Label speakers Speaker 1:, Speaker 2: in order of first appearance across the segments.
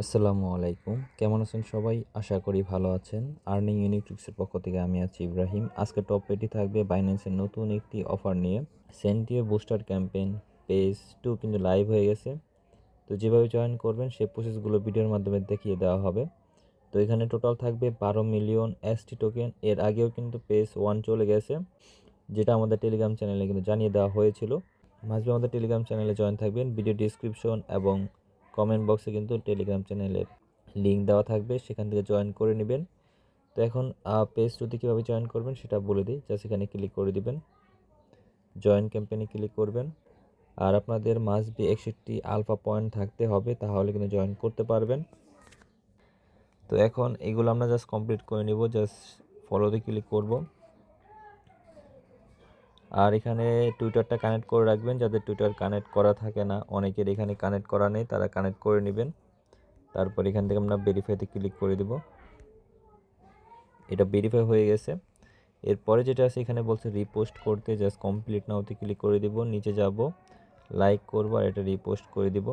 Speaker 1: আসসালামু আলাইকুম। কেমন আছেন সবাই? আশা করি ভালো আছেন। আর্নিং ইউনিট্রিক্সের পক্ষ থেকে আমি আছি ইব্রাহিম। আজকে টপিকটি থাকবে বাইন্যান্সের নতুন একটি অফার নিয়ে। সেন্টিও বুস্টার ক্যাম্পেইন পেজ 2 কিন্তু লাইভ হয়ে গেছে। তো যেভাবে জয়েন করবেন সেই প্রসেসগুলো ভিডিওর মাধ্যমে দেখিয়ে দেওয়া হবে। তো এখানে টোটাল থাকবে 12 মিলিয়ন এসটি টোকেন। এর আগেও কিন্তু পেজ 1 চলে গেছে, যেটা আমাদের টেলিগ্রাম চ্যানেলে কিন্তু জানিয়ে দেওয়া হয়েছিল। মাঝে আমাদের টেলিগ্রাম চ্যানেলে জয়েন থাকবেন। ভিডিও ডিসক্রিপশন এবং কমেন্ট বক্সে কিন্তু টেলিগ্রাম চ্যানেলের লিঙ্ক দেওয়া থাকবে, সেখান থেকে জয়েন করে নেবেন। তো এখন পেজ 2তে কীভাবে জয়েন করবেন সেটা বলে দিই। জাস্ট এখানে ক্লিক করে দিবেন, জয়েন ক্যাম্পেইনে ক্লিক করবেন। আর আপনাদের মাস্ট বি 61 আলফা পয়েন্ট থাকতে হবে, তাহলে কিন্তু জয়েন করতে পারবেন। তো এখন এগুলো আমরা জাস্ট কমপ্লিট করে নেব। জাস্ট ফলোতে ক্লিক করব। আর এখানে টুইটারটা কানেক্ট করে রাখবেন, যাদের টুইটার কানেক্ট করা থাকে না, অনেকের এখানে কানেক্ট করা নেই, তারা কানেক্ট করে নেবেন। তারপর এখান থেকে আমরা ভেরিফাইতে ক্লিক করে দেব। এটা ভেরিফাই হয়ে গেছে। এরপরে যেটা আছে এখানে বলছে রিপোস্ট করতে, জাস্ট কমপ্লিট নাওতে ক্লিক করে দেব। নিচে যাব, লাইক করব আর এটা রিপোস্ট করে দেব।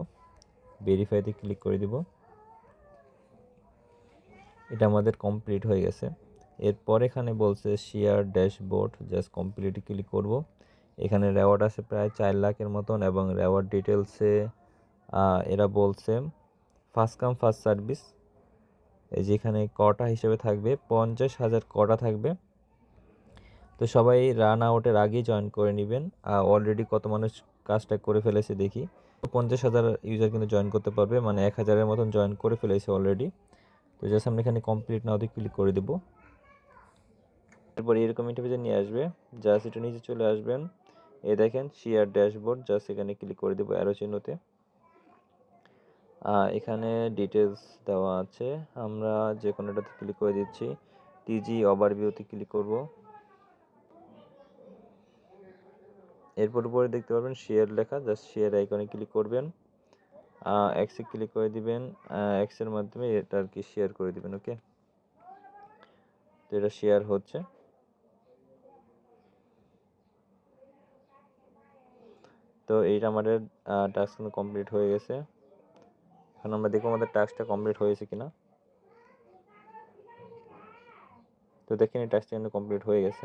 Speaker 1: ভেরিফাইতে ক্লিক করে দেব। এটা আমাদের কমপ্লিট হয়ে গেছে। এরপর এখানে বলছে শেয়ার ড্যাশবোর্ড, জাস্ট কমপ্লিটে ক্লিক করব। এখানে রেওয়ার্ড আছে প্রায় 4 লাখের মতন এবং রেওয়ার্ড ডিটেলসে এরা বলছে ফার্স্ট কাম ফার্স্ট সার্ভিস। এই যেখানে কটা হিসেবে থাকবে 50,000 কটা থাকবে। তো সবাই রান আউটের আগেই জয়েন করে নেবেন। অলরেডি কত মানুষ কাজটা করে ফেলেছে দেখি। 50,000 ইউজার কিন্তু জয়েন করতে পারবে, মানে 1,000-এর মতন জয়েন করে ফেলেছে অলরেডি। তো জাস্ট আমরা এখানে কমপ্লিট নাওতে ক্লিক করে দেব। এরপর এরকম ইন্টারফেসে নিয়ে আসবে। জাস্ট এটা নিচে চলে আসবেন, এই দেখেন শেয়ার ড্যাশবোর্ড, জাস্ট এখানে ক্লিক করে দেবো অ্যারো চিহ্নতে। এখানে ডিটেলস দেওয়া আছে, আমরা যে কোনোটাতে ক্লিক করে দিচ্ছি। টিজি ওভারভিউতে ক্লিক করব। এরপর উপরে দেখতে পারবেন শেয়ার লেখা, জাস্ট শেয়ার আইকনে ক্লিক করবেন। এক্সে ক্লিক করে দিবেন। এক্সের মাধ্যমে এটা আর কি শেয়ার করে দিবেন। ওকে, তো এটা শেয়ার হচ্ছে। তো এইটা আমাদের টাস্ক কিন্তু কমপ্লিট হয়ে গেছে। এখন আমরা দেখবো আমাদের টাস্কটা কমপ্লিট হয়েছে কিনা। তো দেখেন এই টাস্কটা কিন্তু কমপ্লিট হয়ে গেছে।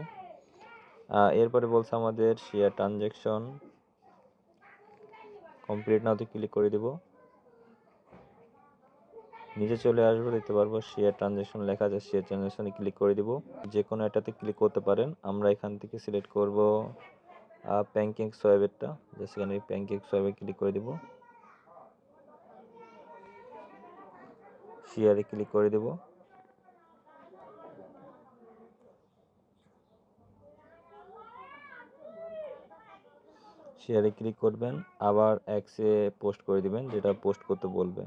Speaker 1: এরপরে বলছে আমাদের শেয়ার ট্রানজ্যাকশন কমপ্লিট নাওতে ক্লিক করে দেব। নিচে চলে আসবো, দেখতে পারবো শেয়ার ট্রানজ্যাকশন লেখা আছে, শেয়ার ট্রানজ্যাকশনে ক্লিক করে দিব। যে কোনো একটাতে ক্লিক করতে পারেন। আমরা এখান থেকে সিলেক্ট করব প্যানকেক সোয়াবেরটা, জাস্ট এখানে প্যানকেক সোয়াবে ক্লিক করে দিব। শেয়ারে ক্লিক করে দেব। শেয়ারে ক্লিক করবেন, আবার এক্সে পোস্ট করে দিবেন, যেটা পোস্ট করতে বলবে।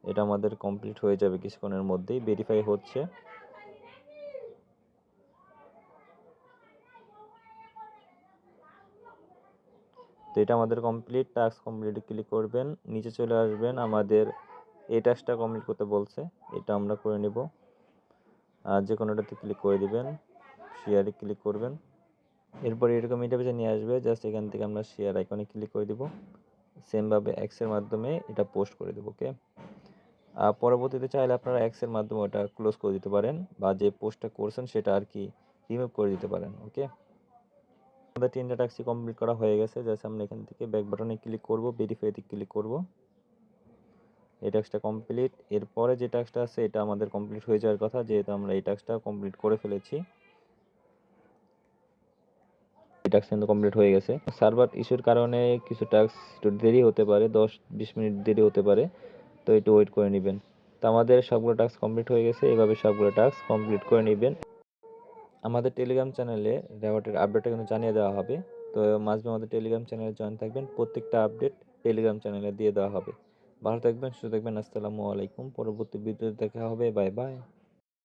Speaker 1: এটা আমাদের কমপ্লিট হয়ে যাবে কিছুক্ষণের মধ্যেই, ভেরিফাই হচ্ছে। তো এটা আমাদের কমপ্লিট। টাস্ক কমপ্লিটে ক্লিক করবেন, নিচে চলে আসবেন, আমাদের এই টাস্কটা কমপ্লিট করতে বলছে, এটা আমরা করে নেব। আর যে কোনোটাতে ক্লিক করে দিবেন, শেয়ারে ক্লিক করবেন। এরপর এরকম ইন্টারফেসে নিয়ে আসবে, জাস্ট এখান থেকে আমরা শেয়ার আইকনে ক্লিক করে দিব। সেমভাবে এক্সের মাধ্যমে এটা পোস্ট করে দেবো। ওকে, পরবর্তীতে চাইলে আপনারা এক্সের মাধ্যমে ওটা ক্লোজ করে দিতে পারেন, বা যে পোস্টটা করছেন সেটা আর কি রিমুভ করে দিতে পারেন। ওকে, আমাদের 3টা টাস্কই কমপ্লিট করা হয়ে গেছে। জাস্ট আমরা এখান থেকে ব্যাক বাটনে ক্লিক করব, ভেরিফাইতে ক্লিক করব। এই টাস্কটা কমপ্লিট। এরপরে যে টাস্কটা আছে এটা আমাদের কমপ্লিট হয়ে যাওয়ার কথা, যেহেতু আমরা এই টাস্কটা কমপ্লিট করে ফেলেছি। এই টাস্ক কিন্তু কমপ্লিট হয়ে গেছে। সার্ভার ইস্যুর কারণে কিছু টাস্ক একটু দেরি হতে পারে, 10-20 মিনিট দেরি হতে পারে, তো একটু ওয়েট করে নেবেন। তো আমাদের সবগুলো টাস্ক কমপ্লিট হয়ে গেছে। এভাবে সবগুলো টাস্ক কমপ্লিট করে নেবেন। আমাদের টেলিগ্রাম চ্যানেলে রেওয়ার্ডের আপডেটটা কিন্তু জানিয়ে দেওয়া হবে। তো মাঝে আমাদের টেলিগ্রাম চ্যানেলে জয়েন থাকবেন, প্রত্যেকটা আপডেট টেলিগ্রাম চ্যানেলে দিয়ে দেওয়া হবে। ভালো থাকবেন, সুস্থ থাকবেন। আসসালামু আলাইকুম। পরবর্তী ভিডিওতে দেখা হবে। Bye bye.